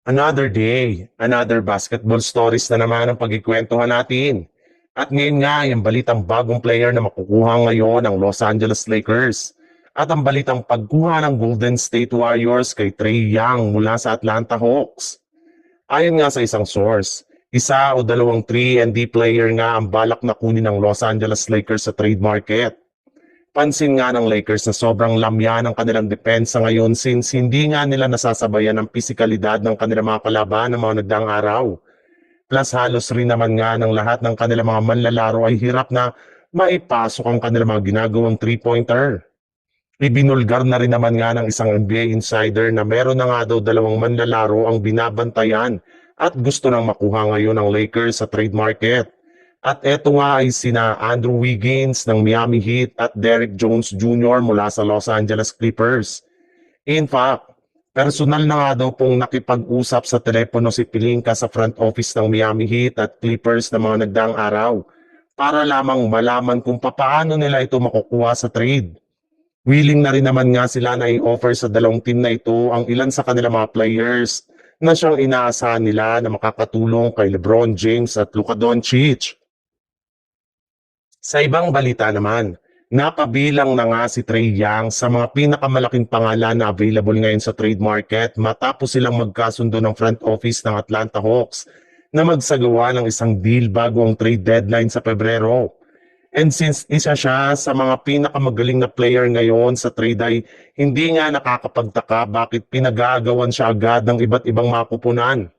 Another day, another basketball stories na naman ang pagkikwentuhan natin. At ngayon nga, yung balitang bagong player na makukuha ngayon ng Los Angeles Lakers. At ang balitang pagkuha ng Golden State Warriors kay Trae Young mula sa Atlanta Hawks. Ayon nga sa isang source, isa o dalawang 3-and-D player nga ang balak na kunin ng Los Angeles Lakers sa trade market. Pansin nga ng Lakers na sobrang lamya ng kanilang depensa ngayon since hindi nga nila nasasabayan ang pisikalidad ng kanilang mga kalaban ng mga nagdaang araw. Plus halos rin naman nga ng lahat ng kanilang mga manlalaro ay hirap na maipasok ang kanilang mga ginagawang 3-pointer. Ibinulgar na rin naman nga ng isang NBA insider na meron na nga daw dalawang manlalaro ang binabantayan at gusto nang makuha ngayon ng Lakers sa trade market. At eto nga ay sina Andrew Wiggins ng Miami Heat at Derrick Jones Jr. mula sa Los Angeles Clippers. In fact, personal na nga daw pong nakipag-usap sa telepono si Pelinka sa front office ng Miami Heat at Clippers na mga nagdaang araw para lamang malaman kung papaano nila ito makukuha sa trade. Willing na rin naman nga sila na i-offer sa dalawang team na ito ang ilan sa kanilang mga players na siyang inaasahan nila na makakatulong kay LeBron James at Luka Doncic. Sa ibang balita naman, napabilang na nga si Trae Young sa mga pinakamalaking pangalan na available ngayon sa trade market matapos silang magkasundo ng front office ng Atlanta Hawks na magsagawa ng isang deal bago ang trade deadline sa Pebrero. And since isa siya sa mga pinakamagaling na player ngayon sa trade ay hindi nga nakakapagtaka bakit pinag-aagawan siya agad ng iba't ibang makupunan.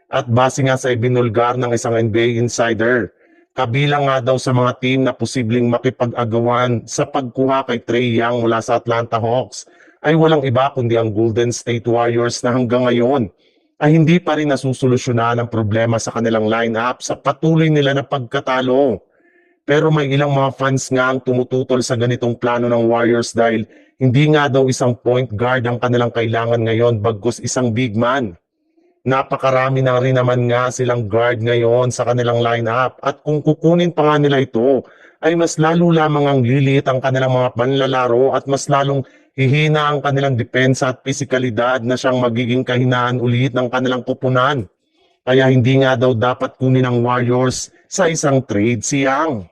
At base nga sa ibinulgar ng isang NBA insider, kabilang nga daw sa mga team na posibleng makipag-agawan sa pagkuha kay Trae Young mula sa Atlanta Hawks ay walang iba kundi ang Golden State Warriors na hanggang ngayon ay hindi pa rin nasusolusyonan ang problema sa kanilang lineup sa patuloy nila na pagkatalo. Pero may ilang mga fans nga ang tumututol sa ganitong plano ng Warriors dahil hindi nga daw isang point guard ang kanilang kailangan ngayon bagkus isang big man. Napakarami na rin naman nga silang guard ngayon sa kanilang lineup at kung kukunin pa nga nila ito ay mas lalo lamang ang lilit ang kanilang mga panlalaro at mas lalong hihina ang kanilang depensa at pisikalidad na siyang magiging kahinaan ulit ng kanilang kupunan. Kaya hindi nga daw dapat kunin ng Warriors sa isang trade si Young.